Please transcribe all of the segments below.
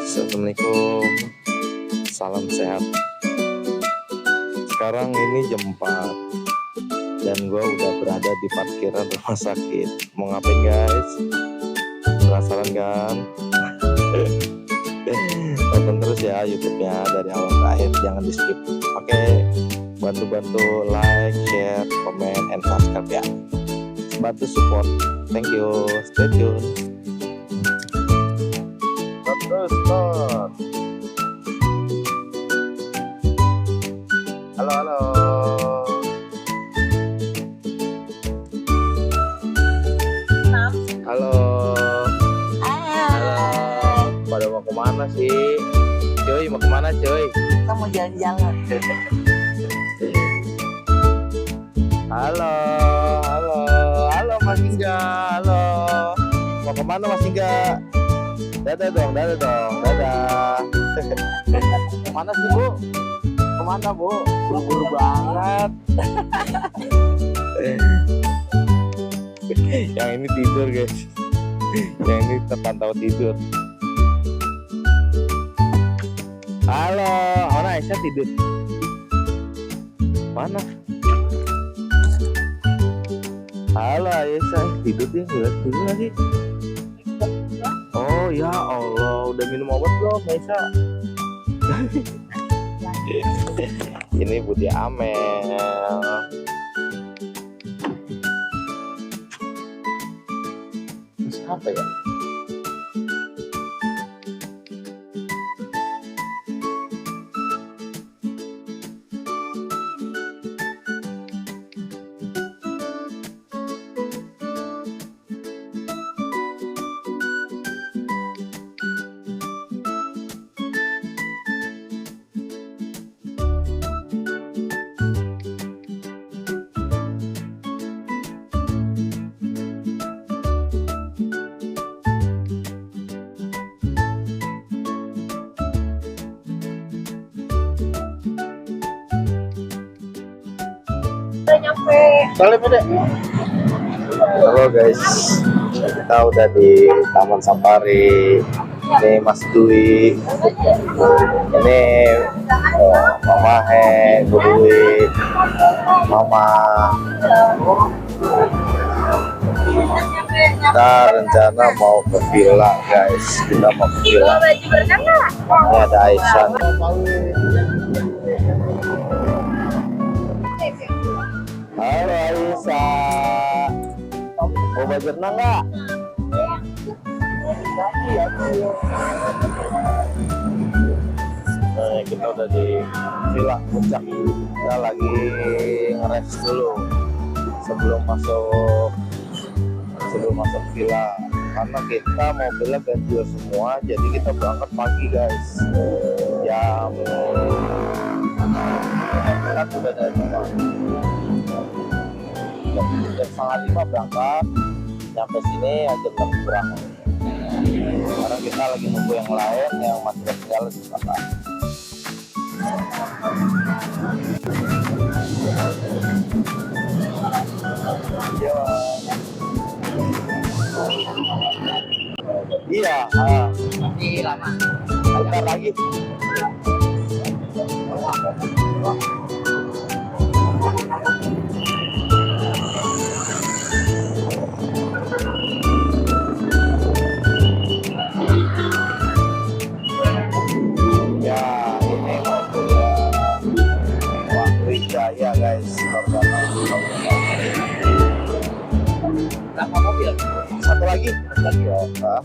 Assalamualaikum, salam sehat. Sekarang ini jam 4 dan gue udah berada di parkiran rumah sakit. Mau ngapain guys? Penasaran kan? Tonton terus ya YouTube-nya dari awal ke akhir, jangan di skip. Oke, bantu-bantu like, share, comment, and subscribe ya. Bantu support. Thank you. Stay tune. Stop. Halo. Halo. Pada mau kemana sih? Cuy, mau kemana cuy? Kita mau jalan-jalan. Halo Mas Hingga. Halo. Mau kemana Mas Hingga? Dadah dong. Kemana sih Bu? Kemana Bu? Buru-buru banget. Yang ini tidur guys. Yang ini terpantau tidur. Halo, mana Aisyah tidur? Mana? Halo Aisyah, tidur dia nggak tidur lagi. Oh ya Allah, udah minum obat belum Aisyah? Ini Budi Amel. Siapa ya? Halo guys, kita udah di Taman Safari. Ini Mas Dwi, ini Mama Dwi, Mama. Kita rencana mau ke villa guys. Kita mau ke villa. Ini ada Aisyah. Halo Aisyah, mau belajar renang nggak? Nah, kita udah di Villa Puncak. Kita lagi nge-rest dulu sebelum masuk villa, karena kita mau villa ganjil semua, jadi kita berangkat pagi guys. Jam kita udah dari rumah. Jam 4:30 berangkat, sampai sini jam 6 kurang. Sekarang kita lagi nunggu yang lain yang masih tinggal di sana. Iya, Masih lama. bentar lagi. Ya, ini mobilnya Wijaya guys. Berapa mobil? Satu lagi ya.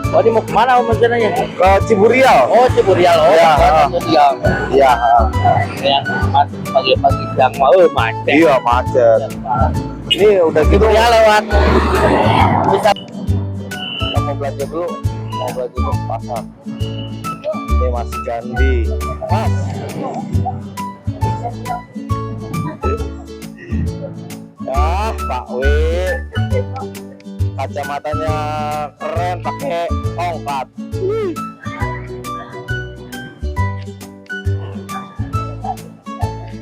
Oh, ini mau kemana rencananya? Ke Ciburial. Oh, Ciburial. Oh, Ya. Ciburial. Iya. Yang pagi-pagi siang mau macet. Iya macet. Ini udah gitu Ya lewat. Bisa. Kita mau belanja dulu. Mau belanja ke pasar. Ini Mas Gandhi. Mas. Pak W. Kacamatanya keren, pakai tongkat.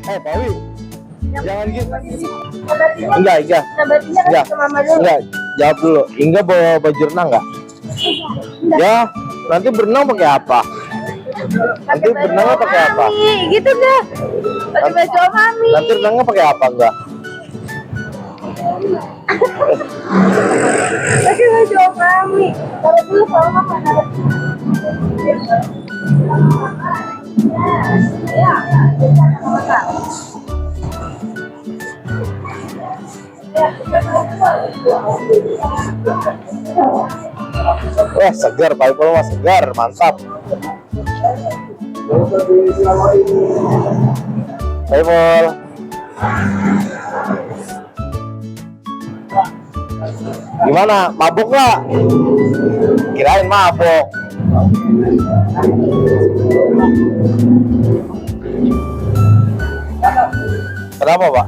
Pak W. Jangan gitu. Enggak. Enggak. Jawab dulu. Inga bawa baju renang enggak? Ya. Nanti berenang pakai apa? Nanti berenangnya pakai apa? Mami, gitu dah. Pakai baju mami. Nanti berenangnya pakai apa enggak? Pakai baju mami. Taruh dulu sama mama. Ya. Wah, segar, Pak Ipul mah segar, mantap. Pak Ipul. Gimana? Mabuk nggak? Kirain mabuk. Kenapa, Pak?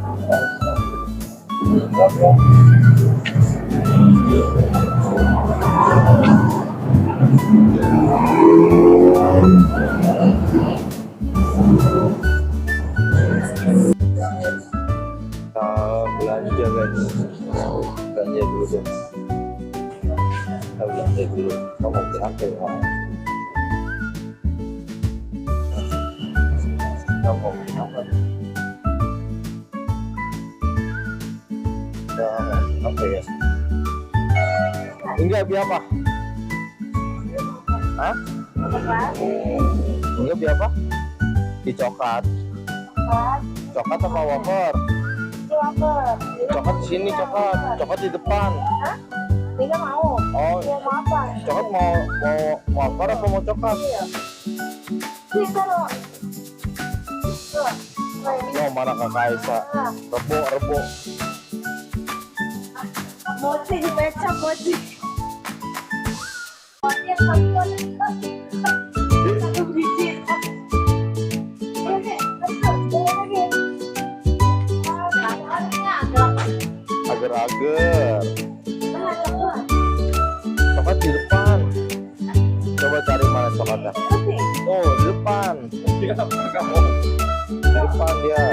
Kita belanja guys, belanja dulu deh. Kita belanja dulu. Kamu mau beli apa ya? Kita mau beli apa? Kita apa ya? Enggak beli apa? Hah? Enggak beli apa? Di coklat. Coklat apa wafer? Coklat di sini, coklat di depan. Hah? Tidak mau. Oh, Mau apa? coklat mau wafer apa mau coklat? Sih, taruh. Tuh. Mau mana Kakak Aisyah? Rebo. Mochi dipecah, mochi. Mochi yang satu satu biji. Agar-agar. Coklat di depan. Coba cari mana coklatnya. Oh, di depan. Di depan dia.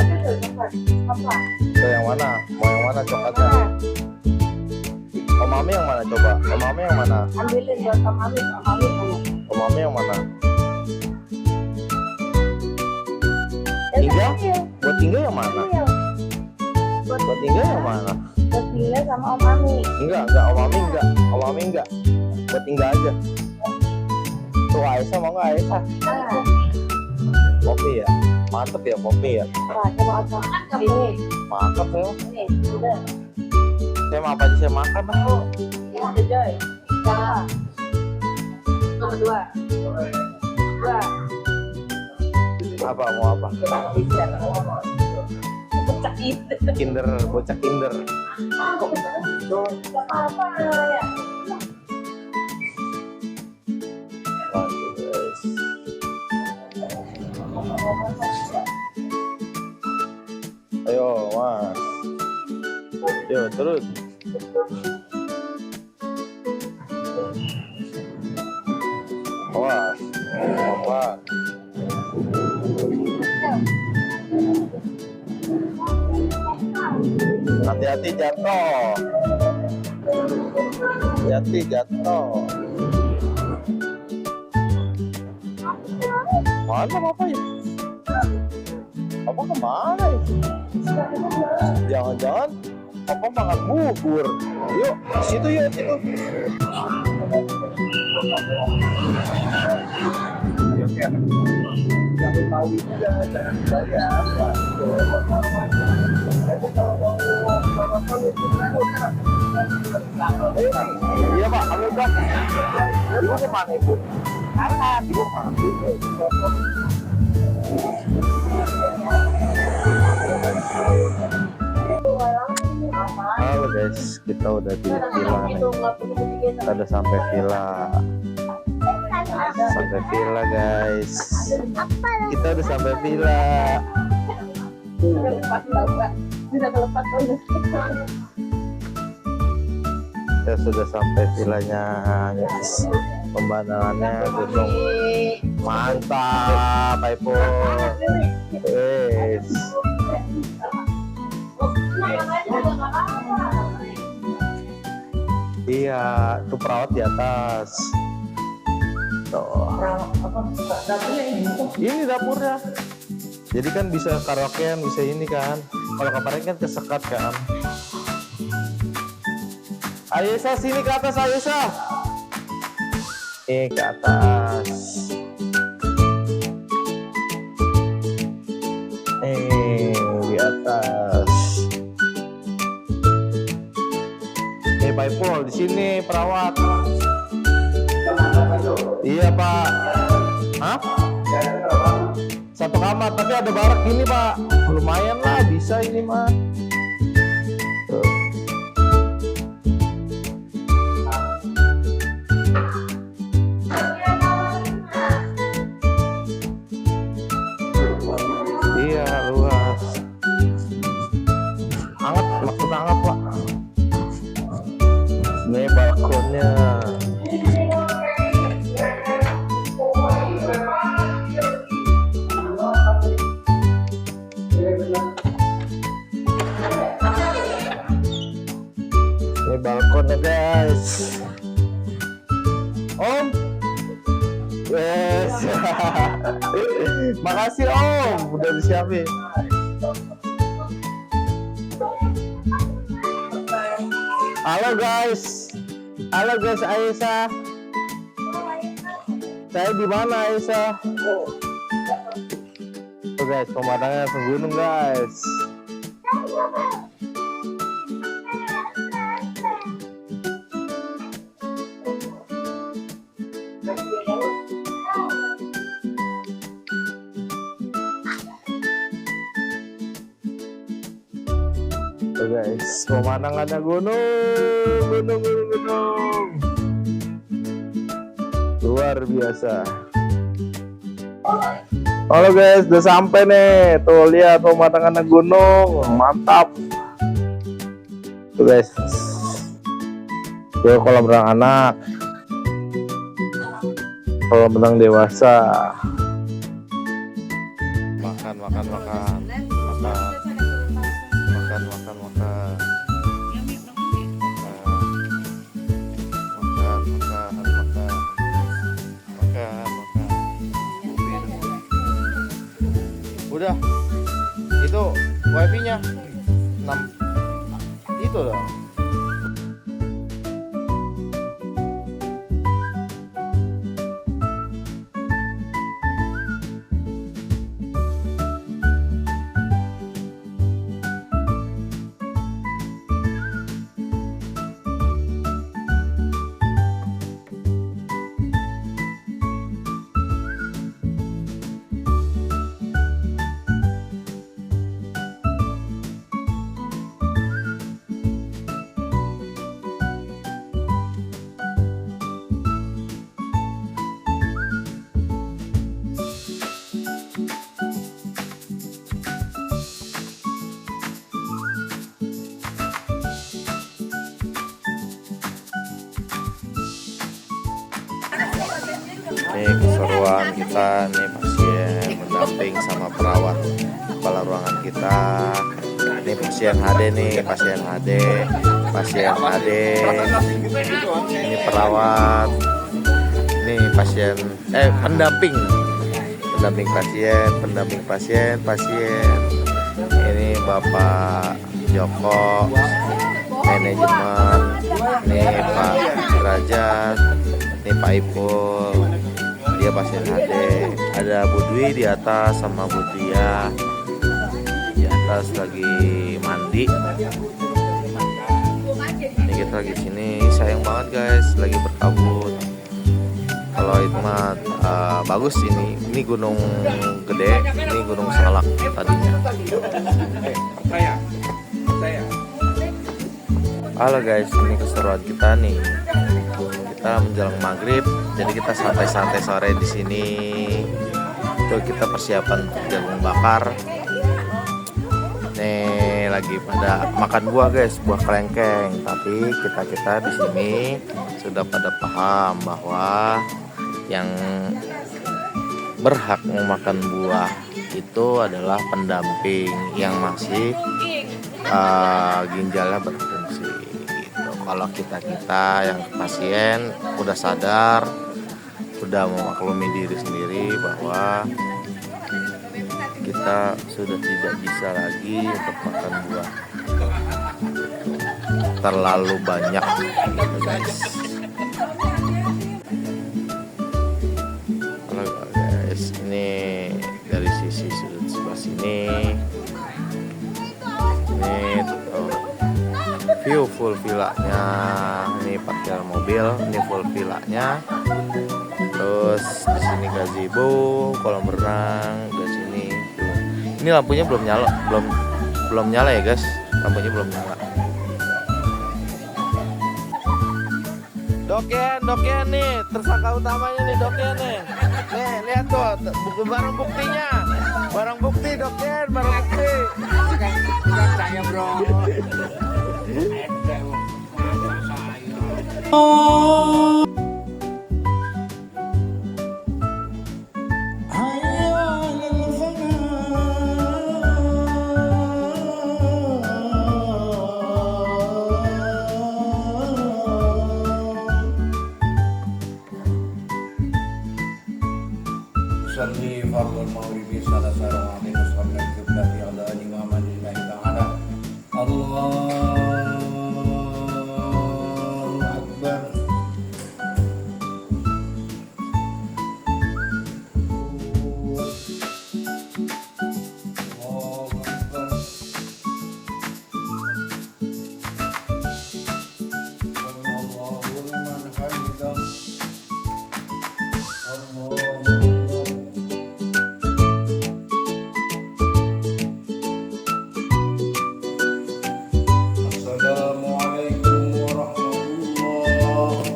Tuh, yang mana? Mau yang mana coklatnya? Om Mami yang mana coba? Om Mami yang mana? Ambilin buat Om Mami, Om Mami mana? Om Mami yang mana? Tinggal? Buat tinggal yang mana? Buat tinggal yang mana? Buat tinggal sama Om Mami. Enggak, Om Mami enggak. Buat tinggal aja. Tuh Aisyah mau nggak Aisyah? Kopi ya? Mantep ya kopi ya? Wah, coba apa? Ini, Mantep ya. ini, udah. Saya mau apa aja saya makan lah. Ini ada Joy. Sama. Nomor 2. 2. Apa mau apa? Pecah itu. Kinder, bocah Kinder. Apa ya? Waduh, guys. Ayo Mas. Yo terus. Wah, apa? Hati-hati jatuh. Hati-hati jatuh. Mana apa ya? Apa kemana ya? Jangan-jangan apa makan bubur? Yuk, situ yuk, situ. Iya Pak, halo Pak. Ibu kemana Ibu? Ibu kemana? Halo guys, kita udah di villa nih. Kita udah sampai villa. Sampai villa guys. Kita udah sampai villa. Kita sudah sampai villanya guys. Pemandangannya gunung. Mantap, Pak Ipul. Guys. Iya, itu perawat di atas. Tuh. Dapurnya ini bukan? Ini dapurnya. Jadi kan bisa karaokean, bisa ini kan. Kalau kemarin kan kesekat kan. Ayesa sini ke atas Ayesa. Ke atas. Di atas. Pak Ipul di sini perawat. Iya Pak. Hah? Satu kamar tapi ada barak gini Pak. Lumayan lah bisa ini mah. Tuh. Iya luas. Hangat, maksud hangat Pak. Ini balkonnya. Ini balkonnya guys. Om. Yes. Makasih Om, udah disiapin. Halo guys, Aisyah. Saya di mana Aisyah? Tuh guys, pemandangannya langsung gunung guys. Tuh guys, pemandangannya gunung. Luar biasa. Halo guys, udah sampai nih. Tuh lihat pemandangannya gunung, mantap. Tuh guys. Tuh kolam renang anak. Kolam renang dewasa. Makan. Udah, itu wifi-nya 6 itu loh. Ini keseruan kita nih, pasien mendamping sama perawat kepala ruangan kita. Ini pasien HD nih, pasien HD. Ini perawat. Ini pasien pendamping pasien. Ini Bapak Joko, manajemen. Ini Pak Derajat, ini Pak Ipul, dia pasien HD. Ada Bu Dwi di atas sama Bu Tia di atas lagi mandi. Ini kita lagi sini, sayang banget guys, lagi berkabut. Kalau Hikmat bagus ini gunung gede, ini gunung Salak tadinya. Halo guys, ini keseruan kita nih. Kita menjelang maghrib, jadi kita santai-santai sore di sini. Itu kita persiapan jagung bakar. Nih lagi pada makan buah guys, buah kelengkeng. Tapi kita di sini sudah pada paham bahwa yang berhak memakan buah itu adalah pendamping yang masih ginjalnya berfungsi gitu. Kalau kita yang pasien udah sadar, udah memaklumi diri sendiri bahwa kita sudah tidak bisa lagi untuk makan buah terlalu banyak, guys. Halo guys, ini dari sisi sudut sebelah sini. Ini tuh, view full villanya. Ini parkir mobil, ini full villanya. Terus di sini gazebo, kolam renang, di sini. Tuh. Ini lampunya belum nyala ya guys. Lampunya belum nyala. Doken nih, tersangka utamanya nih Doken nih. Nih, lihat tuh, barang buktinya. Barang bukti Doken, barang bukti. Bukan saya bro. Salli fardul maghribi salah sarang amin usabna kiblat ya Allah ni Muhammad lillahi ta'ala Allahu Akbar. Allahu Akbar. Allahu liman hamidah. Allahu Assalamualaikum warahmatullah.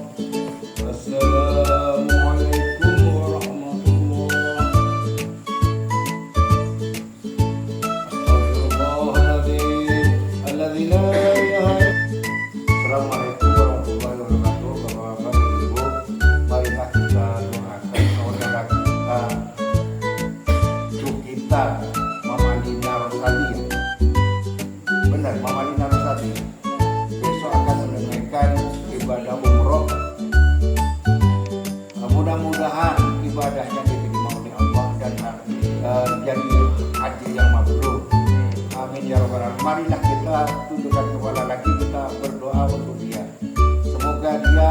Assalamualaikum warahmatullah. Astagfirullahaladzim alladzi la ilaha Assalamualaikum warahmatullahi wabarakatuh. Bapak-bapak, ibu, marilah kita doakan saudara kita, cucu kita, Mama Nina Rosadi. Benar, Mama Nina Rosadi besok akan menunaikan ibadah umroh. Mudah-mudahan ibadahnya diterima oleh Allah dan jadi haji yang mabrur. Amin ya rabbal alamin. Marilah kita tundukkan kepala lagi, kita berdoa untuk dia. Semoga dia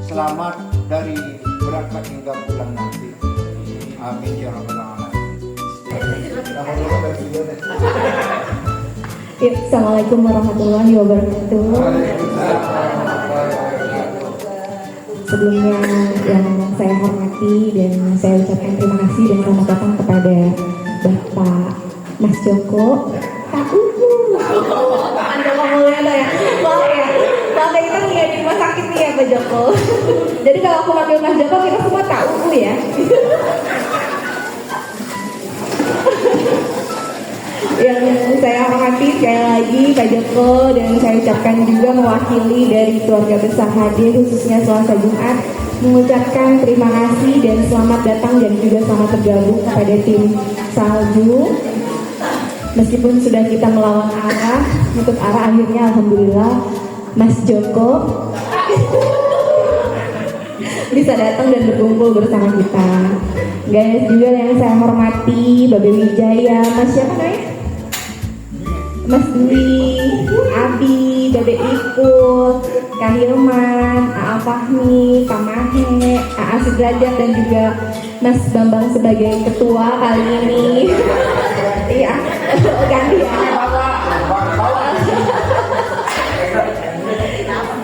selamat dari berangkat hingga pulang nanti. Amin ya rabbal alamin. Ya, Assalamualaikum warahmatullahi wabarakatuh. Sebelumnya yang saya hormati dan saya ucapkan terima kasih dan selamat datang kepada Bapak Mas Joko. Anda ngomongnya ada ya? Maaf ya, Bapak itu nggak di rumah sakit nih ya Pak Joko. Jadi kalau aku panggil Mas Joko kita semua tahu ya. Yang saya hormati sekali lagi Pak Joko, dan saya ucapkan juga mewakili dari keluarga besar HD khususnya Selasa Jumat mengucapkan terima kasih dan selamat datang dan juga selamat tergabung kepada tim Salju. Meskipun sudah kita melawan arah, untuk arah akhirnya alhamdulillah Mas Joko bisa datang dan berkumpul bersama kita. Guys, juga yang saya hormati Babe Wijaya, Mas siapa namanya? Mas Dwi, Abi, Babe Ikut, Kak Hilman, A.A. Fahmi, Pak Mahe, A.A. Sudrajat, dan juga Mas Bambang sebagai ketua kali ini. Iya, ganti ya.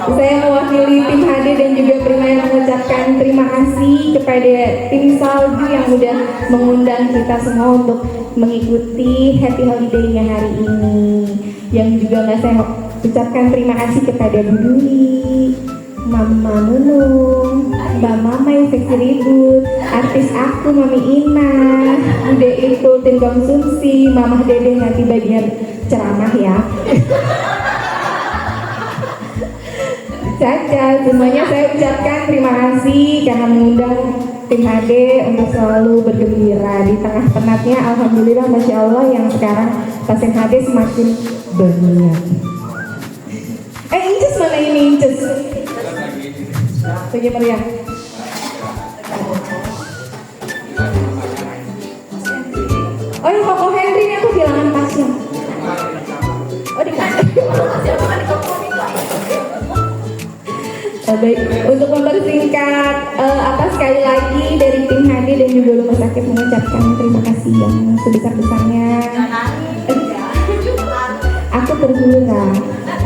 Saya mewakili tim HD dan juga Prima yang mengucapkan terima kasih kepada tim Salju yang sudah mengundang kita semua untuk mengikuti happy holiday-nya hari ini. Yang juga nggak saya ucapkan terima kasih kepada Bu Duli, Mama Nunung, Mbak Mama yang seksi ribut, artis aku Mami Ina, Bude itu tim konsumsi, Mama Dede nanti bagian ceramah ya. Caca, semuanya saya ucapkan terima kasih karena mengundang tim HD untuk selalu bergembira di tengah penatnya. Alhamdulillah, Masya Allah, yang sekarang pasien HD semakin banyak. Inces mana ini Inces? Bagi meriah.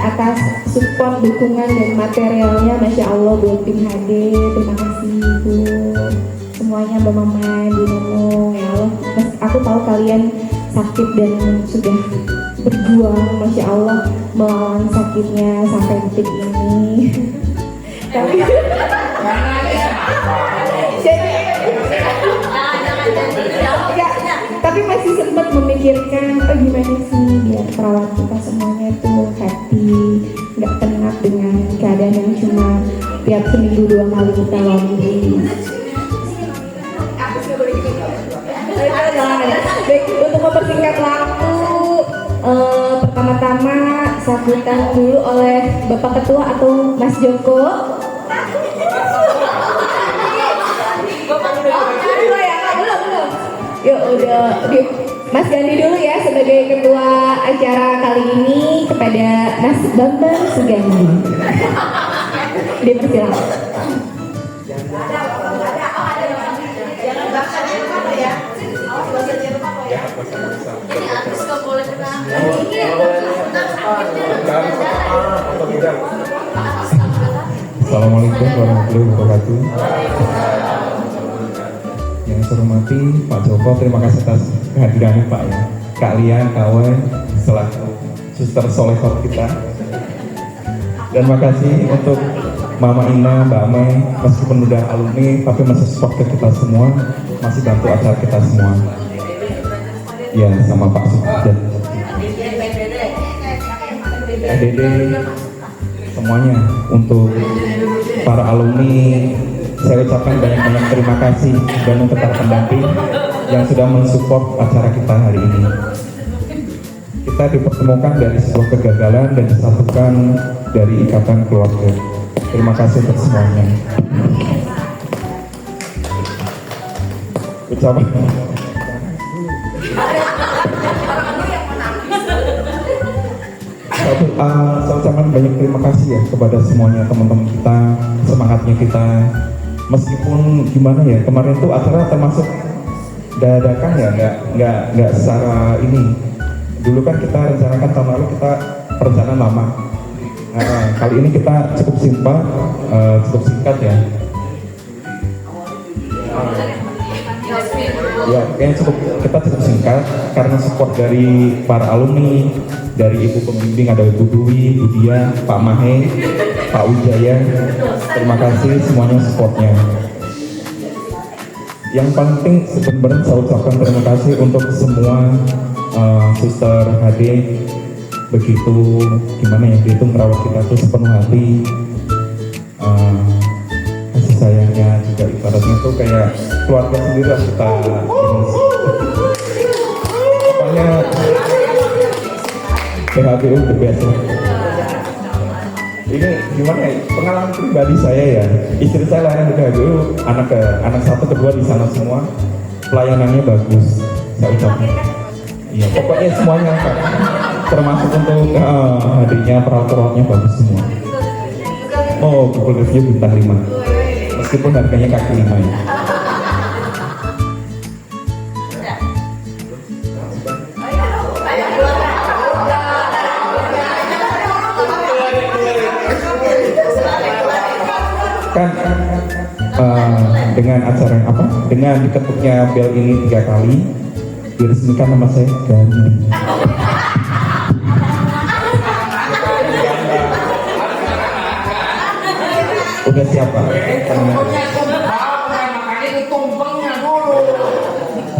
atas support, dukungan dan materialnya, Masya Allah buat tim HD. Terima kasih Bu, semuanya, Mbak Maman, Bu Nunung, ya Allah. Aku tahu kalian sakit dan sudah berjuang, Masya Allah, melawan sakitnya sampai detik ini. Tapi tapi masih sempat memikirkan gimana sih biar perawat kita semuanya tuh happy, nggak penat dengan keadaan yang cuma tiap seminggu 2 kali kita laundry. Baik, untuk mempersingkat waktu, pertama-tama sambutan dulu oleh Bapak Ketua atau Mas Joko. Yuk udah, Mas Gandhi dulu ya sebagai ketua acara kali ini, kepada Mas Bambang Sugandi. Dipersilakan. Assalamualaikum warahmatullahi wabarakatuh. Yang saya hormati Pak Joko, terima kasih atas kehadirannya Pak ya. Kalian kawan selaku suster solehot kita. Dan makasih untuk Mama Ina, Mbak Mai, meskipun udah alumni tapi masih support ke kita semua, masih bantu acara kita semua. Ya, sama Pak Sudan, ADD, semuanya. Untuk para alumni, saya ucapkan banyak-banyak terima kasih, dan untuk para pendamping yang sudah mensupport acara kita hari ini. Kita dipertemukan dari sebuah kegagalan dan disatukan dari ikatan keluarga. Terima kasih untuk semuanya. Ucapan saya ucapkan banyak terima kasih ya kepada semuanya, teman-teman kita, semangatnya kita. Meskipun gimana ya, kemarin tuh acara termasuk dadakan ya, nggak secara ini. Dulu kan kita rencanakan tahun lalu, kita perencanaan lama. Kali ini kita cukup cukup singkat ya. Ya, kayaknya kita cukup singkat karena support dari para alumni, dari Ibu Pembimbing, ada Ibu Dwi, Bu Dia, Pak Mahe, Pak Wijaya. Terima kasih semuanya supportnya. Yang paling penting sebenarnya saya ucapkan terima kasih untuk semua suster HD. Begitu gimana ya, dia itu merawat kita tuh sepenuh hati. Kasih sayangnya juga ibaratnya tuh kayak keluarga sendiri lah kita. Pokoknya PHBU the best. Ini gimana ya, pengalaman pribadi saya ya, istri saya layanan di PHBU, anak satu kedua di sana semua, pelayanannya bagus, saya ucapkan. Iya, pokoknya semuanya Pak, termasuk untuk hadirnya perawat-perawatnya bagus semua. Oh, Google review bintang 5, meskipun harganya kaki 5 ya. Kan dengan acara yang apa? Dengan diketuknya bel ini 3 kali, diresmikan nama saya Gandhi. Udah siapa?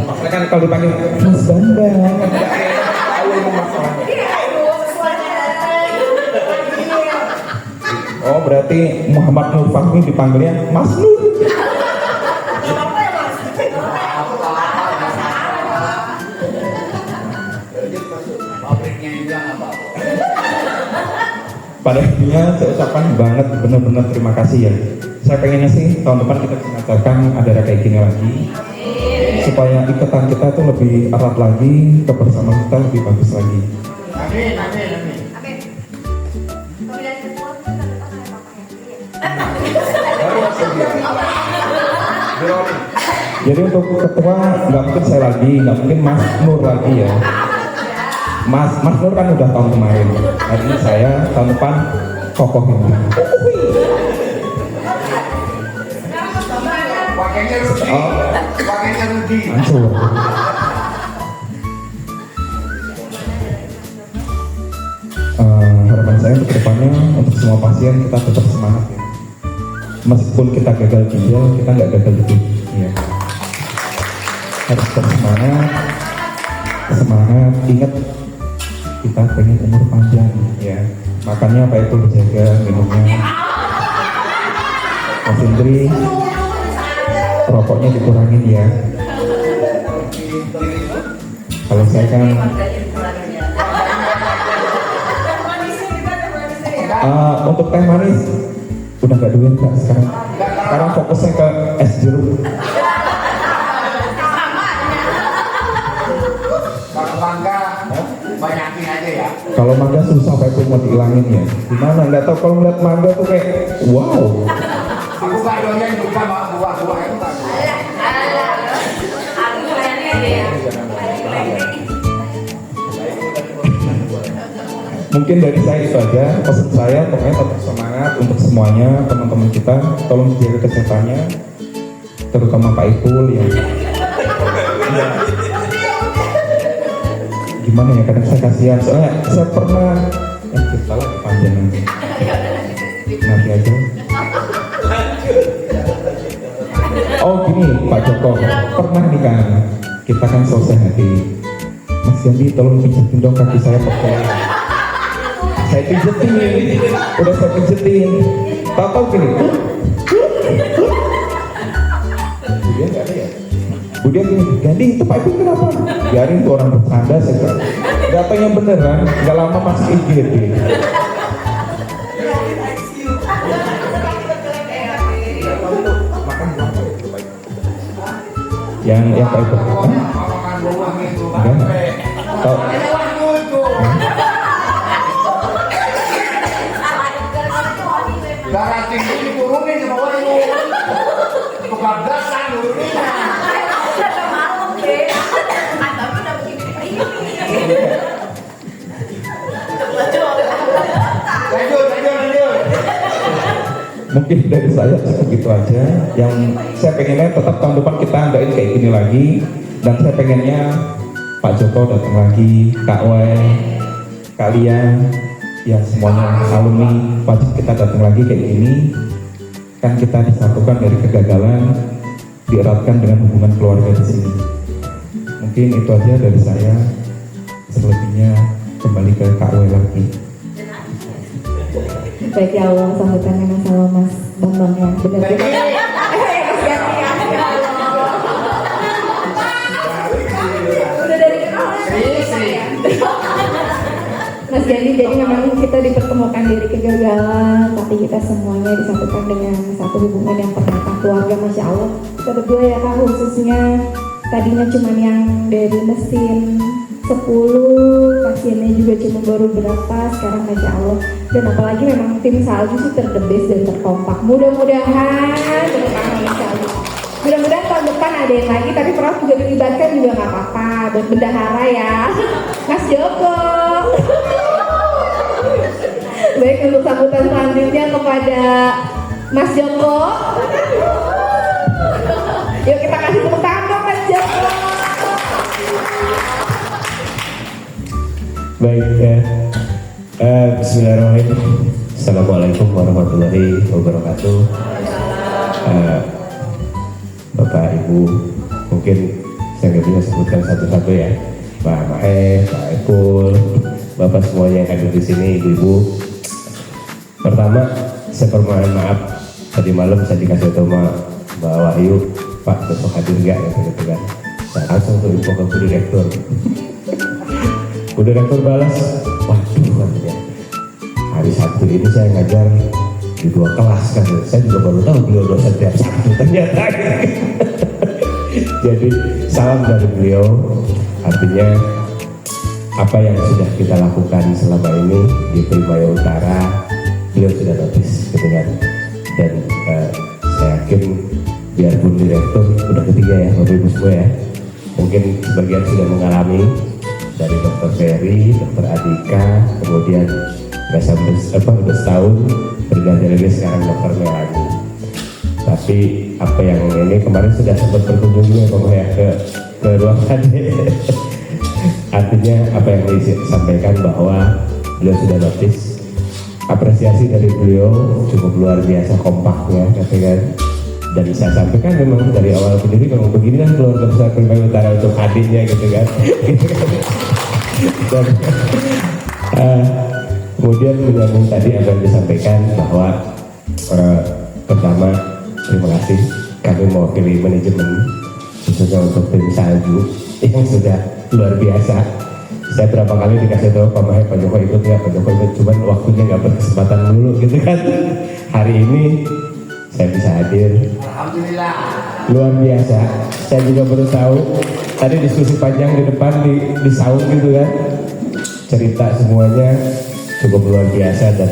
Makanya kan kalau dipanggil Mas Bambang, oh berarti Muhammad Nur Fahmi dipanggilnya Mas Nur. Pada intinya saya ucapkan banget benar-benar terima kasih ya. Saya pengennya sih tahun depan kita mengadakan acara kayak gini lagi, supaya ikatan kita tuh lebih erat lagi, kebersamaan kita lebih bagus lagi. Amin, amin, amin. Jadi untuk ketua nggak mungkin saya lagi, nggak mungkin Mas Nur lagi ya. Mas Nur kan udah tahun kemarin. Hari ini saya tahun depan kokohin. Pakainya Rudi. Oh. Pakainya Rudi. Hancur. Harapan saya untuk kedepannya untuk semua pasien kita tetap semangat ya. Meskipun kita gagal ginjal, kita nggak gagal hidup. Ya. Harus tetap semangat. Ingat kita pengen umur panjang ya. Makanya apa itu dijaga minumnya. Mas Indri, rokoknya dikurangin ya. Kalau saya kan untuk teh manis udah nggak doyan Kak sekarang. Sekarang fokusnya ke es jeruk. Kalau mangga banyakin aja ya. Kalau mangga susah Pak itu mau dihilangin ya. Gimana? Nggak tahu kalau ngeliat mangga tuh kayak wow. Aku nggak doyan juga buah-buah itu nggak doyan. Mungkin dari saya itu aja. Pesan saya pokoknya tetap semangat untuk semuanya teman-teman kita. Tolong jaga kesehatannya, terutama Pak Ipul ya. Gimana ya, kadang saya kasihan soalnya saya pernah cerita lagi panjang nanti aja. Oh gini Pak Joko, pernah nih kan kita kan selesai hati. Mas Yandi tolong pijetin dong kaki saya pakai. Saya pijetin, udah saya pijetin. Tahu gini. Budian nggak ada ya? Budian gini, Gandhi itu Pak Ibu kenapa? Biarin tuh orang bercanda saja. Datanya beneran, nggak lama masuk IGD. Yang Pak Ibu? Makan buah itu. Enggak. Tahu? Darah tinggi diturunin sama orang itu. Kebablasan nuruninnya. Lanjut. Mungkin dari saya cukup gitu aja. Yang saya pengennya tetap tahun depan kita adain kayak gini lagi. Dan saya pengennya Pak Joko datang lagi, Kak Wai, kalian, ya semuanya alumni wajib kita datang lagi kayak gini. Kan kita disatukan dari kegagalan, dieratkan dengan hubungan keluarga di sini. Mungkin itu aja dari saya. Selebihnya kembali ke Kak Wai lagi. Baik ya Allah, sambutan dengan sama Mas Bambang yang benar-benar. Udah dari Mas Gandhi, jadi memang kita dipertemukan dari kegagalan, tapi kita semuanya disatukan dengan satu hubungan yang pertama keluarga. Masya Allah, kita berdua ya Kak, khususnya tadinya cuma yang dari mesin 10, pasiennya juga cuma baru berapa, sekarang Masya Allah. Dan apalagi memang tim salju itu terdebes dan terkompak. Mudah-mudahan tahun depan ada yang lagi, tapi Prof juga dilibatkan juga nggak apa-apa, buat bendahara ya Mas Joko. Baik, untuk sambutan selanjutnya kepada Mas Joko. Yuk kita kasih tepuk tangan dong Mas Joko. Baik ya. Bismillahirrahmanirrahim. Assalamualaikum warahmatullahi wabarakatuh. Bapak Ibu, mungkin saya nggak bisa sebutkan satu-satu ya. Pak Mahe, Pak Epul, Bapak semuanya yang hadir di sini, Ibu-ibu. Pertama, saya permohonan maaf tadi malam saya dikasih tahu sama Mbak Wahyu, Pak besok hadir nggak ya gitu kan. Saya langsung tuh info ke Bu Direktur. Bu Direktur balas, waduh katanya, hari Sabtu ini saya ngajar di 2 kelas kan. Saya juga baru tahu beliau dosen tiap Sabtu ternyata. Jadi salam dari beliau, artinya apa yang sudah kita lakukan selama ini di Primaya Utara beliau sudah notice gitu kan. Dan saya yakin biarpun direktur udah ketiga ya Bapak Ibu semua ya, mungkin sebagian sudah mengalami dari Dr. Ferry, Dr. Adika, kemudian nggak sampai udah setahun berganti lagi sekarang Dr. Melani. Tapi apa yang ini kemarin sudah sempat berkunjung juga ya ke ruang HD. Artinya apa yang disampaikan bahwa beliau sudah notice, apresiasi dari beliau cukup luar biasa kompaknya katanya. Dan saya sampaikan memang dari awal sendiri memang begini kan keluarga besar Primae Utara untuk hadirnya gitu kan. Dan kemudian menyambung tadi apa yang disampaikan bahwa pertama terima kasih kami mewakili manajemen khususnya untuk tim salju yang sudah luar biasa. Saya berapa kali dikasih tahu Pak Mahe, Pak Joko ikut nggak, Pak Joko ikut, cuman waktunya nggak berkesempatan dulu gitu kan. Hari ini saya bisa hadir. Alhamdulillah. Luar biasa. Saya juga baru tahu tadi diskusi panjang di depan di saung gitu kan. Cerita semuanya cukup luar biasa dan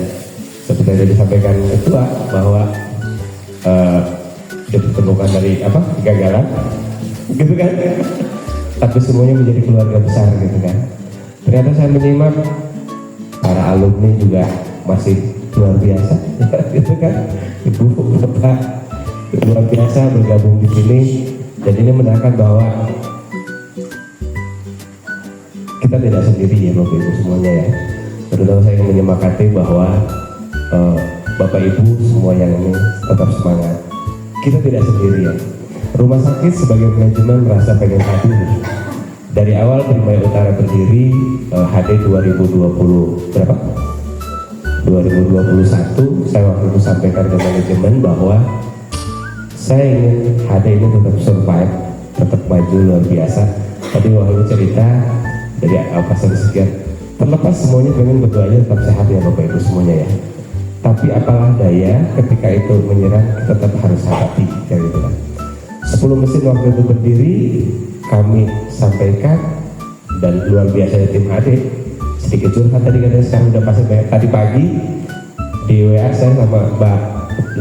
seperti yang disampaikan ketua bahwa ditemukan dari kegagalan gitu kan. Tapi semuanya menjadi keluarga besar gitu kan. Ternyata saya menyimak para alumni juga masih luar biasa gitu kan. Ibu bapak luar biasa bergabung di sini dan ini menandakan bahwa kita tidak sendiri ya Bapak Ibu semuanya ya. Terutama saya ingin menyemakati bahwa Bapak Ibu semua yang ini tetap semangat. Kita tidak sendirian. Rumah sakit sebagai manajemen merasa pengen hadir. Dari awal Primae Utara berdiri HD 2020 berapa? 2021 saya waktu itu sampaikan ke manajemen bahwa saya ingin HD ini tetap survive, tetap maju luar biasa. Tadi waktu cerita dari apa sekian terlepas semuanya pengen berdoanya tetap sehat ya Bapak Ibu semuanya ya. Tapi apalah daya ketika itu menyerang kita tetap harus hadapi kayak gitu kan. 10 mesin waktu itu berdiri kami sampaikan dan luar biasa tim HD. Sedikit curhat tadi katanya sekarang udah pasti banyak. Tadi pagi di WA saya sama Mbak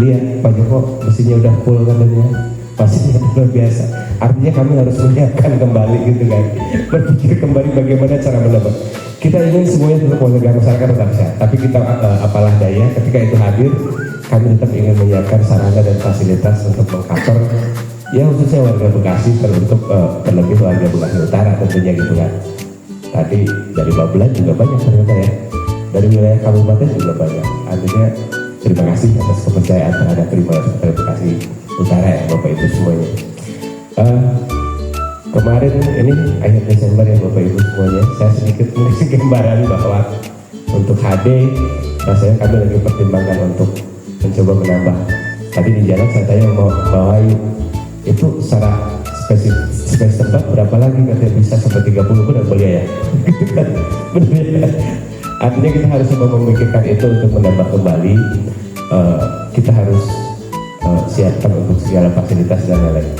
lihat Pak Joko mesinnya udah full katanya, pasti luar biasa. Artinya kami harus menyiapkan kembali gitu kan, berpikir kembali bagaimana cara menambah. Kita ingin semuanya tetap warga masyarakat tetap sehat, tapi kita apalah daya ketika itu hadir kami tetap ingin menyiapkan sarana dan fasilitas untuk mengcover ya khususnya warga Bekasi terlebih warga Bekasi Utara tentunya gitu kan. Tadi dari Babelan juga banyak ternyata ya, dari wilayah kabupaten juga banyak. Artinya terima kasih atas kepercayaan terhadap Primae Bekasi Utara ya Bapak Ibu semuanya. Kemarin ini akhir Desember ya Bapak Ibu semuanya, saya sedikit mengasih gambaran bahwa untuk HD rasanya kami lagi pertimbangkan untuk mencoba menambah. Tadi di jalan saya tanya mau itu secara space tempat berapa lagi, katanya bisa sampai 30 pun boleh ya. Benar ya. Artinya kita harus coba memikirkan itu untuk menambah kembali. Kita harus siapkan untuk segala fasilitas dan lain-lain.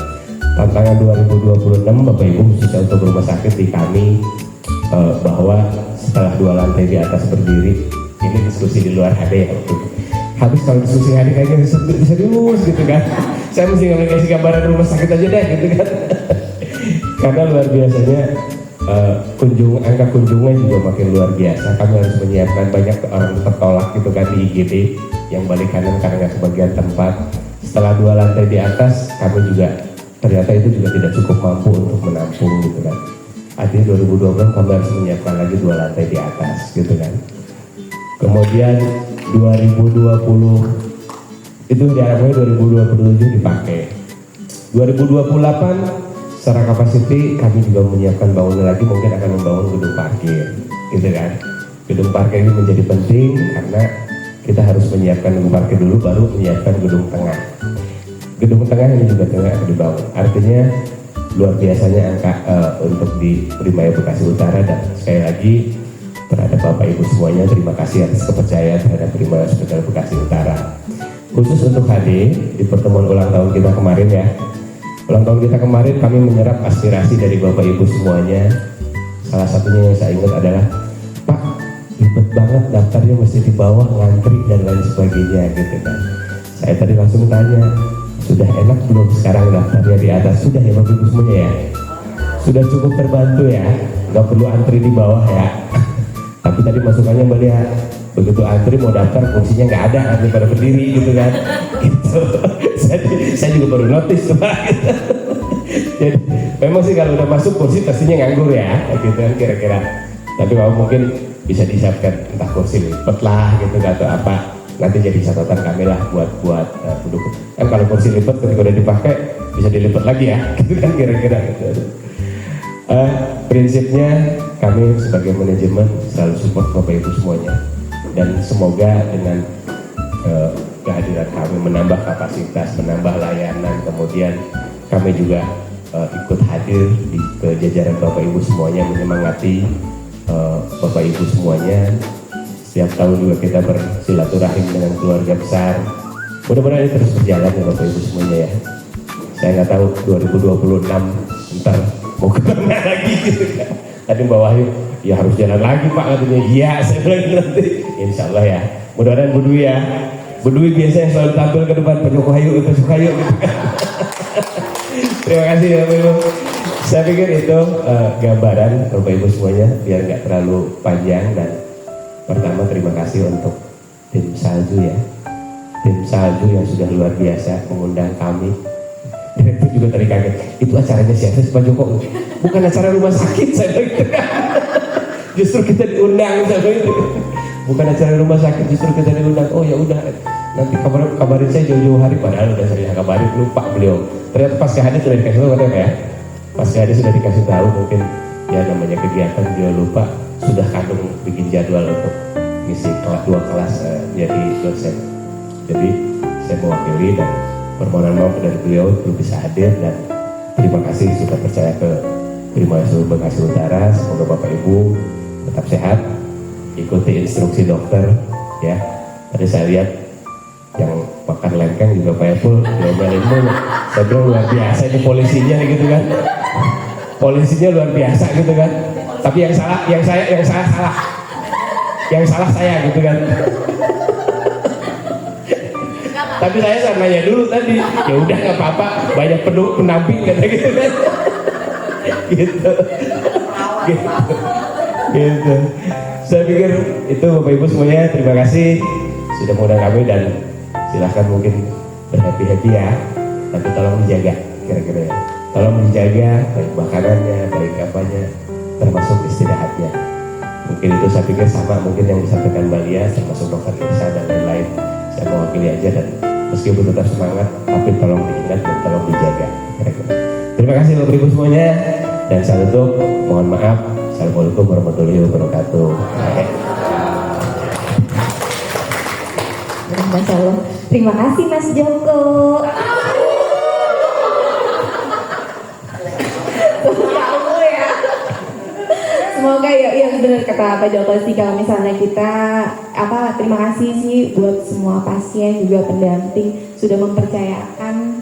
Tantangan 2026 Bapak Ibu khususnya untuk rumah sakit di kami bahwa setelah 2 lantai di atas berdiri, ini diskusi di luar HD ya. Habis kalau diskusi HD kayaknya serius gitu kan. Saya mesti ngasih gambaran rumah sakit aja deh gitu kan. Karena luar biasanya angka kunjungan juga makin luar biasa. Kami harus menyiapkan banyak orang tertolak gitu kan di IGD yang balik kanan karena nggak kebagian tempat. Setelah 2 lantai di atas kami juga ternyata itu juga tidak cukup mampu untuk menampung gitu kan. Artinya 2020 kami harus menyiapkan lagi 2 lantai di atas gitu kan. Kemudian 2020 itu diharapkan 2027 dipakai. 2028 secara kapasiti kami juga menyiapkan bangunan lagi, mungkin akan membangun gedung parkir gitu kan. Gedung parkir ini menjadi penting karena kita harus menyiapkan gedung parkir dulu baru menyiapkan gedung tengah. Gedung tengah ini juga tengah akan dibangun. Artinya luar biasanya angka untuk di Primae Bekasi Utara. Dan sekali lagi terhadap Bapak Ibu semuanya terima kasih atas kepercayaan terhadap Primae Bekasi Utara. Khusus untuk HD di pertemuan ulang tahun kita kemarin ya. Ulang tahun kita kemarin kami menyerap aspirasi dari Bapak Ibu semuanya. Salah satunya yang saya ingat adalah, Pak, ribet banget daftarnya mesti di bawah, ngantri dan lain sebagainya gitu kan. Saya tadi langsung tanya, sudah enak belum sekarang daftarnya di atas? Sudah ya Bapak Ibu semuanya ya? Sudah cukup terbantu ya? nggak perlu antri di bawah ya. Tapi tadi masukannya Mbak Lia, begitu antri mau daftar kursinya nggak ada, antri pada berdiri gitu kan. Gitu. saya juga baru notice tuh Pak. Gitu. Jadi memang sih kalau udah masuk kursi pastinya nganggur ya, gitu kan kira-kira. Tapi kalau mungkin bisa disiapkan entah kursi lipat lah gitu atau apa, nanti jadi catatan kami lah buat pendukung. Kan kalau kursi lipat ketika udah dipakai bisa dilipat lagi ya, gitu kan kira-kira gitu. Prinsipnya kami sebagai manajemen selalu support Bapak Ibu semuanya, dan semoga dengan kehadiran kami menambah kapasitas, menambah layanan, kemudian kami juga ikut hadir ke jajaran Bapak Ibu semuanya, menyemangati Bapak Ibu semuanya. Setiap tahun juga kita bersilaturahim dengan keluarga besar. Mudah-mudahan ini terus berjalan ya Bapak Ibu semuanya ya. Saya nggak tahu 2026 ntar mau kemana lagi gitu kan. Tadi Mbak Wahyu, ya harus jalan lagi Pak katanya. Iya, saya bilang nanti. Insya Allah ya. Mudah-mudahan Bu Dwi ya. Bu Dwi biasanya selalu tampil ke depan Pak Joko Hayu gitu kan. Terima kasih ya Bapak Ibu. Saya pikir itu gambaran Bapak Ibu semuanya biar nggak terlalu panjang. Dan pertama terima kasih untuk tim Salju ya. Tim Salju yang sudah luar biasa mengundang kami. Direktur juga tadi kaget, itu acaranya siapa sih Pak Joko? Bukan acara rumah sakit saya bilang. Justru kita diundang saya bilang. Bukan acara rumah sakit, justru kita diundang. Oh ya udah, nanti kabarin saya jauh-jauh hari, padahal udah saya kabarin, lupa beliau. Ternyata pas kehadiran sudah dikasih tahu kan ya. Pas kehadiran sudah dikasih tahu, mungkin ya namanya kegiatan dia lupa, sudah kadung bikin jadwal untuk ngisi kelas 2 kelas jadi dosen. Jadi saya mewakili dan permohonan maaf dari beliau belum bisa hadir, dan terima kasih sudah percaya ke Trimahasiswa Bekasi Utara. Semoga Bapak Ibu tetap sehat, ikuti instruksi dokter ya. Tadi saya lihat yang makan lengkeng juga Pak Epul diomelin mulu. Saya bilang luar biasa ini polisinya gitu kan. Polisinya luar biasa gitu kan. Tapi yang salah salah. Yang salah saya gitu kan. Tapi saya nanya dulu tadi, ya udah nggak apa-apa, banyak pendamping kata gitu kan, gitu. Saya pikir itu Bapak Ibu semuanya terima kasih sudah mengundang kami, dan silahkan mungkin berhappy ya, tapi tolong dijaga kira-kira ya, tolong dijaga baik makanannya, baik apanya, termasuk istirahatnya. Mungkin itu saya pikir sama mungkin yang disampaikan Mbak Lia, termasuk Dokter Irsa dan lain-lain. Saya mewakili aja, dan meskipun tetap semangat, tapi tolong diingat dan tolong dijaga. Terima kasih Bapak Ibu semuanya, dan saya tutup, mohon maaf. Assalamualaikum warahmatullahi wabarakatuh. Masya Allah. Terima kasih Mas Joko. Semoga ya benar kata Pak Joko sih, kalau misalnya kita terima kasih sih buat semua pasien juga pendamping sudah mempercayakan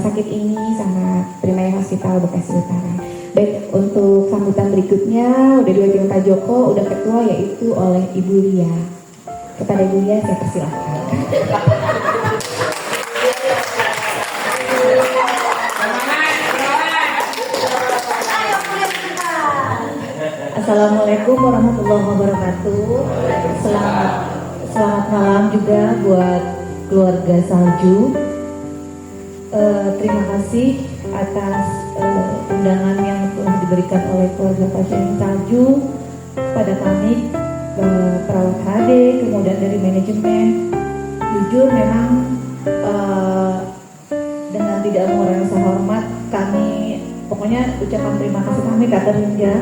sakit ini sama Primaya Hospital Bekasi Utara. Baik, untuk sambutan berikutnya udah diwakili Pak Joko, udah ketua yaitu oleh Ibu Lia. Kepada Ibu Lia saya persilahkan. Assalamualaikum warahmatullahi wabarakatuh. Selamat malam juga buat keluarga Salju. Terima kasih atas undangan yang telah diberikan oleh keluarga pasien Salju pada kami, perawat HD, kemudian dari manajemen. Jujur memang dengan tidak mengurangi rasa hormat, kami pokoknya ucapan terima kasih kami tak terhingga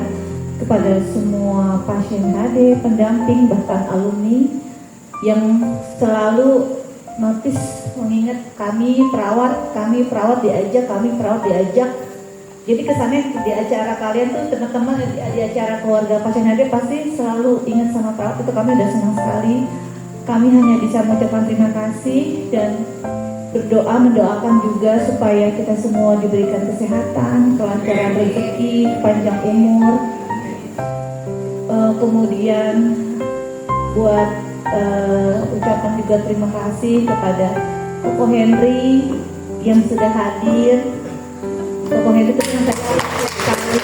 kepada semua pasien HD, pendamping, bahkan alumni yang selalu notice, mengingat kami perawat diajak. Jadi kesannya di acara kalian tuh teman-teman di acara keluarga pasien HD pasti selalu ingat sama perawat, itu kami udah senang sekali. Kami hanya bisa mengucapkan terima kasih dan mendoakan juga supaya kita semua diberikan kesehatan, kelancaran rezeki, panjang umur. Kemudian buat ucapan juga terima kasih kepada Koko Henry yang sudah hadir. Koko Henry itu sekali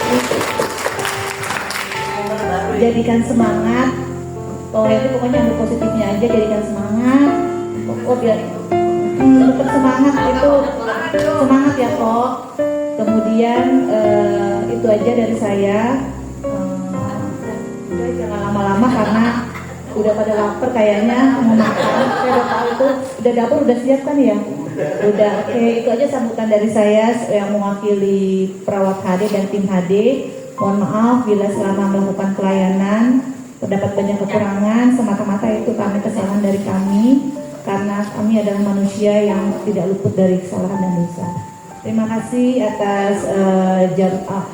jadikan semangat. Kalau itu pokoknya ambil positifnya aja, jadikan semangat. Kok biar tetap semangat itu, semangat ya kok. Kemudian itu aja dari saya. Udah jangan lama-lama karena udah pada lapar kayaknya mau makan. Saya udah tahu itu udah dapur udah siap kan ya. Udah, oke, itu aja sambutan dari saya yang mewakili perawat HD dan tim HD. Mohon maaf bila selama melakukan pelayanan terdapat banyak kekurangan, semata-mata itu kami kesalahan dari kami karena kami adalah manusia yang tidak luput dari kesalahan dan dosa. Terima kasih atas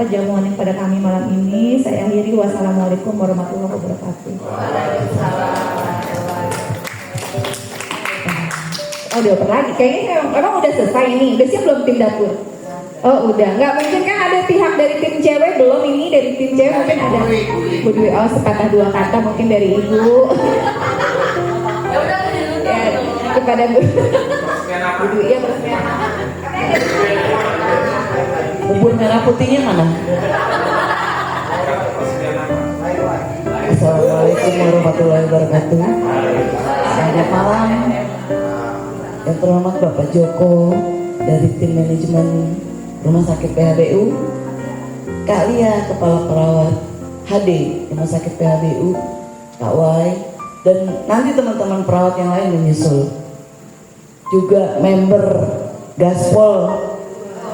jamuan yang pada kami malam ini. Saya akhiri, wassalamualaikum warahmatullahi wabarakatuh. Oh, dioper lagi. Kayaknya emang udah selesai ini. Udah siap belum tim dapur? Oh, udah. Nggak mungkin kan ada pihak dari tim cewek belum ini dari tim cewek mungkin ada. Bu Dwi, oh sepatah dua kata mungkin dari ibu. Ya, kepada Bu Dwi ya bersih. Bubur merah putihnya mana? Assalamualaikum warahmatullahi wabarakatuh. Selamat malam. Yang terhormat Bapak Joko dari tim manajemen Rumah Sakit PHBU, Kak Lia Kepala Perawat HD Rumah Sakit PHBU, Kak Wai, dan nanti teman-teman perawat yang lain menyusul. Juga member Gaspol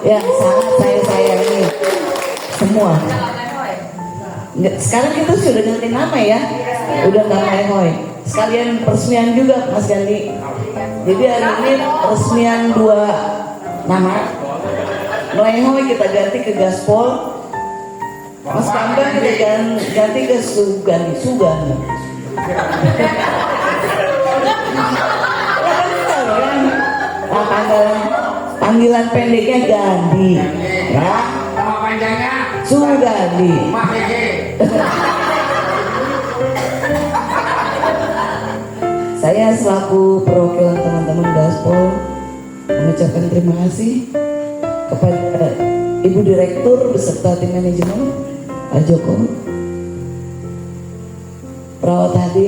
yang sangat saya sayangi semua. Sekarang kita sudah ganti nama ya, udah nggak Melehoy. Sekalian peresmian juga Mas Gandhi. Jadi hari ini peresmian 2 nama. Melehoy kita ganti ke Gaspol. Mas Bambang kita ganti ke Sugandi. Panggilan pendeknya Gandhi, ya. Nama panjangnya Sugandi. Saya selaku perwakilan teman-teman Gaspol mengucapkan terima kasih kepada Ibu Direktur beserta tim manajemen Pak Joko, perawat HD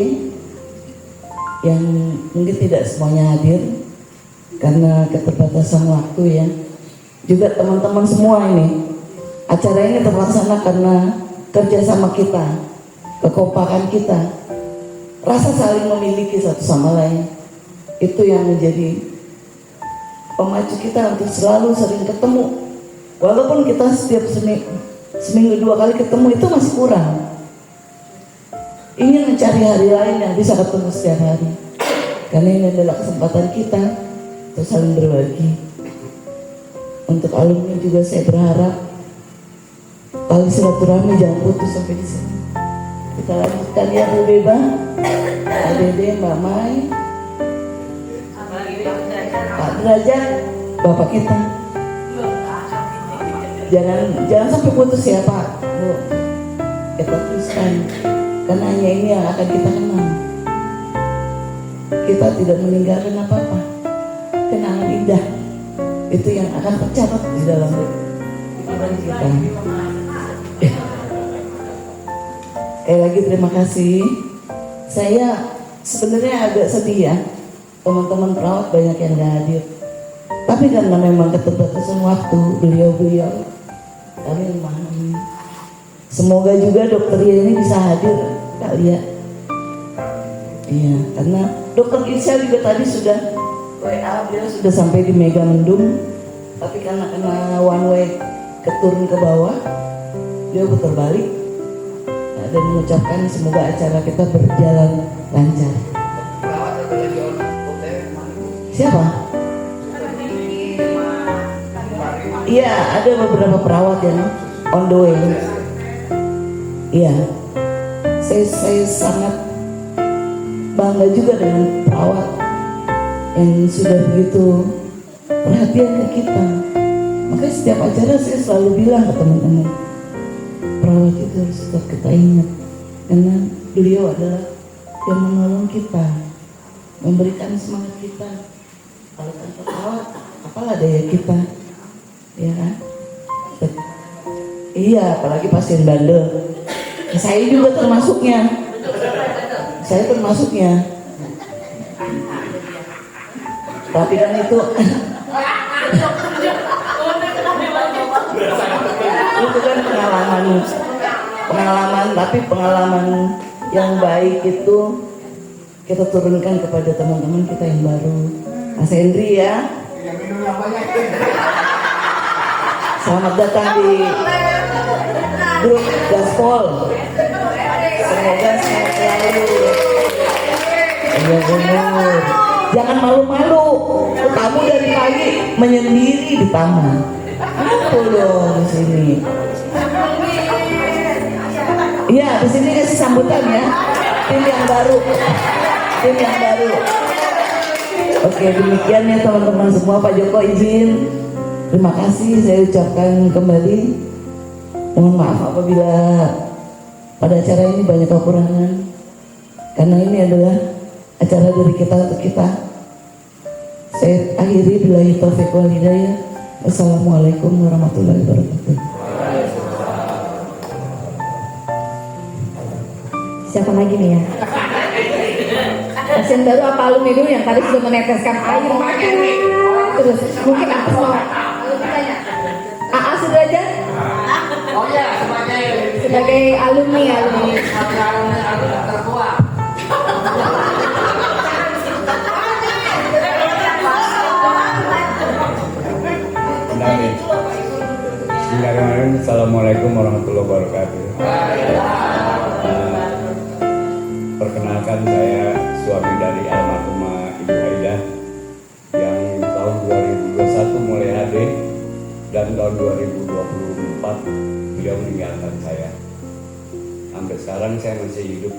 yang mungkin tidak semuanya hadir karena keterbatasan waktu ya. Juga teman-teman semua ini, acara ini terlaksana karena kerjasama kita, kekompakan kita, rasa saling memiliki satu sama lain. Itu yang menjadi pemacu kita untuk selalu sering ketemu. Walaupun kita setiap seminggu 2 kali ketemu itu masih kurang. Ingin mencari hari lain yang bisa ketemu setiap hari. Karena ini adalah kesempatan kita untuk saling berbagi. Untuk alumni juga saya berharap tali silaturahmi jangan putus sampai di sini. Kita lanjutkan ya Bu Beba, Pak Dede, Mbak Mai, Pak Derajat, Bapak kita. Jangan sampai putus ya Pak, Bu. Kita teruskan. Karena hanya ini yang akan kita kenal. Kita tidak meninggalkan apa-apa. Kenangan indah itu yang akan tercatat di dalam pikiran kita. Sekali lagi terima kasih. Saya sebenarnya agak sedih ya, teman-teman perawat banyak yang gak hadir. Tapi karena memang keterbatasan waktu beliau-beliau, kami memahami. Semoga juga dokter ini bisa hadir, Kak Lia. Iya, karena dokter Isya juga tadi sudah WA, beliau sudah sampai di Mega Mendung. Tapi karena one way keturun ke bawah, beliau putar balik. Nah, dan mengucapkan semoga acara kita berjalan lancar. Siapa? Iya, ada beberapa perawat yang on the way. Iya, saya sangat bangga juga dengan perawat yang sudah begitu perhatian ke kita. Makanya setiap acara saya selalu bilang ke teman-teman, perawat itu harus tetap kita ingat, karena beliau adalah yang menolong kita, memberikan semangat kita. Kalau tanpa perawat, apalah daya kita, ya kan? Iya, apalagi pasien bandel. Saya juga termasuknya. Saya termasuknya. Tapi kan itu itu kan pengalaman, tapi pengalaman yang baik itu kita turunkan kepada teman-teman kita yang baru. Mas Hendri ya, selamat datang di grup Gaspol. Semoga sehat selalu. Ya benar. Jangan malu-malu. Kamu dari pagi menyendiri di taman. Apa dong di sini? Iya, di sini kasih sambutan ya. Tim yang baru. Oke, demikian ya teman-teman semua. Pak Joko izin. Terima kasih saya ucapkan kembali. Mohon maaf apabila pada acara ini banyak kekurangan. Karena ini adalah acara dari kita untuk kita. Saya akhiri billahi taufiq wal hidayah. Wassalamualaikum warahmatullahi wabarakatuh. Siapa lagi nih ya? Pasien baru apa alumni dulu yang tadi sudah meneteskan air mata? Terus mungkin aku mau AA Sudrajat? Oh ya, Sebagai alumni tertua. Bismillahirrahmanirrahim. Assalamualaikum warahmatullahi wabarakatuh. Perkenalkan, saya suami dari almarhumah Ibu Aida yang tahun 2021 mulai HD dan tahun 2024 beliau meninggalkan saya. Sampai sekarang saya masih hidup.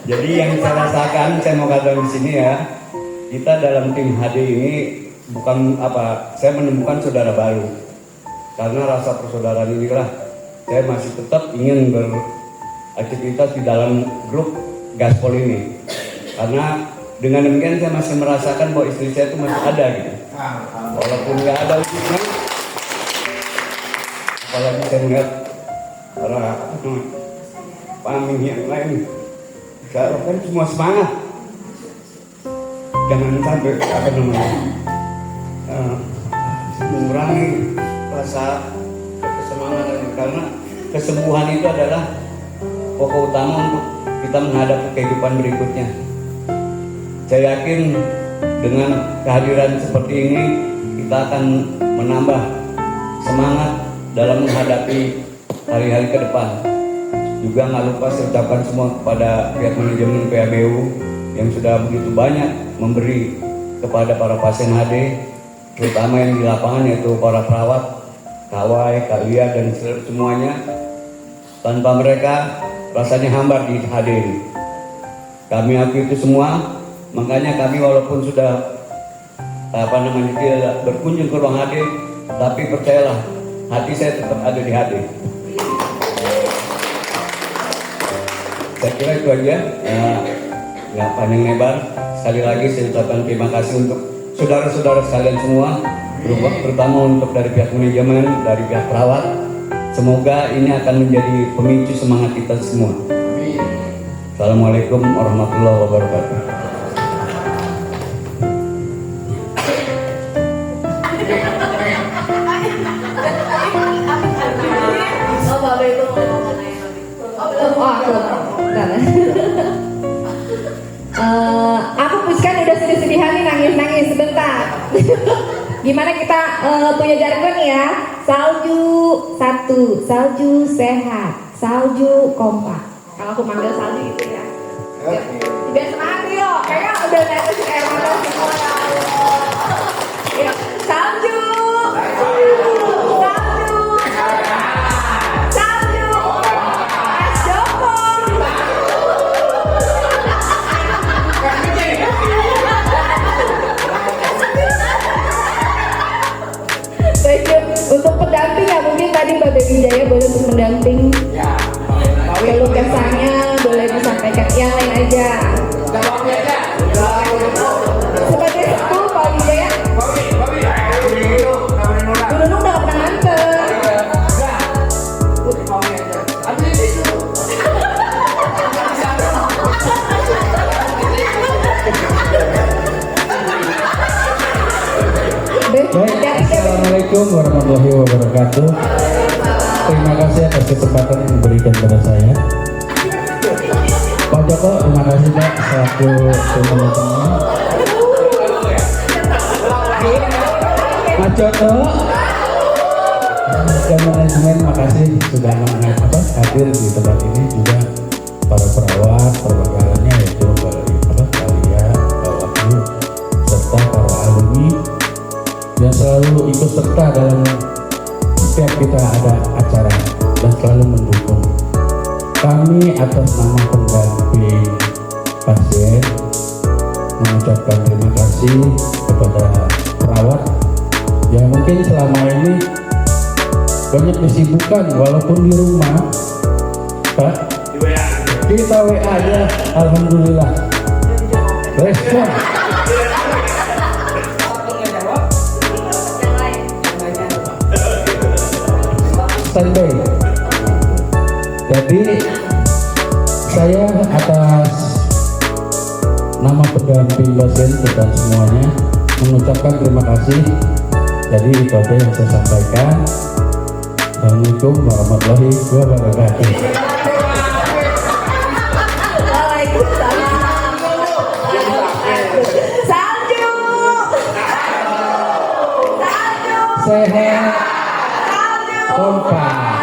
Jadi yang saya rasakan, saya mau katakan di sini ya, kita dalam tim HD ini bukan apa, saya menemukan saudara baru. Karena rasa persaudaraan inilah saya masih tetap ingin beraktivitas di dalam grup Gaspol ini. Karena dengan demikian saya masih merasakan bahwa istri saya itu masih ada gitu. Walaupun nggak ada wujudnya, apalagi saya melihat para paming yang lain. Saya harapkan semua semangat, jangan sampai mengurangi rasa kesemangan, karena kesembuhan itu adalah pokok utama untuk kita menghadapi kehidupan berikutnya. Saya yakin dengan kehadiran seperti ini kita akan menambah semangat dalam menghadapi hari-hari ke depan. Juga nggak lupa saya ucapkan semua kepada pihak manajemen PABU yang sudah begitu banyak memberi kepada para pasien HD, terutama yang di lapangan yaitu para perawat, Kawai, Kalia dan semuanya. Tanpa mereka rasanya hambar di HD ini. Kami akui itu semua, makanya kami walaupun sudah tidak berkunjung ke ruang HD, tapi percayalah hati saya tetap ada di HD. Saya kira itu aja, nggak panjang lebar. Sekali lagi saya ucapkan terima kasih untuk saudara-saudara sekalian semua, terutama untuk dari pihak manajemen, dari pihak perawat. Semoga ini akan menjadi pemicu semangat kita semua. Assalamualaikum warahmatullahi wabarakatuh. Aku puskan udah sedih-sedihan nih, nangis-nangis sebentar. Gimana kita punya jargon ya? Salju satu, salju sehat, salju kompak. Kalau aku manggil salju itu ya. Biar semangat yuk, kayaknya udah netes air mata semua. Ya, salju, salju, es Joko. Untuk pendamping ya, mungkin tadi Mbak Baby Jaya boleh untuk mendamping. Kalau kesannya boleh disampaikan, yang lain aja. Sebagai sepuh Pak Wijaya. wabarakatuh. Terima kasih atas kesempatan yang diberikan kepada saya. Pak Joko, terima kasih Pak selaku teman-teman. Pak Joko dan manajemen, makasih sudah hadir di tempat ini, juga para perawat, perwakilannya yaitu Kalia, Pak Wahyu, serta para alumni yang selalu ikut serta dalam setiap kita ada acara dan selalu mendukung. Kami atas nama pendamping pasien mengucapkan terima kasih kepada perawat yang mungkin selama ini banyak disibukkan walaupun di rumah, Pak. Kita WA aja, alhamdulillah. Respon. Standby. Jadi saya atas nama pendamping pasien dan semuanya mengucapkan terima kasih. Jadi itu aja yang saya sampaikan. Assalamualaikum warahmatullahi wabarakatuh. Salju. Sehat, kompak.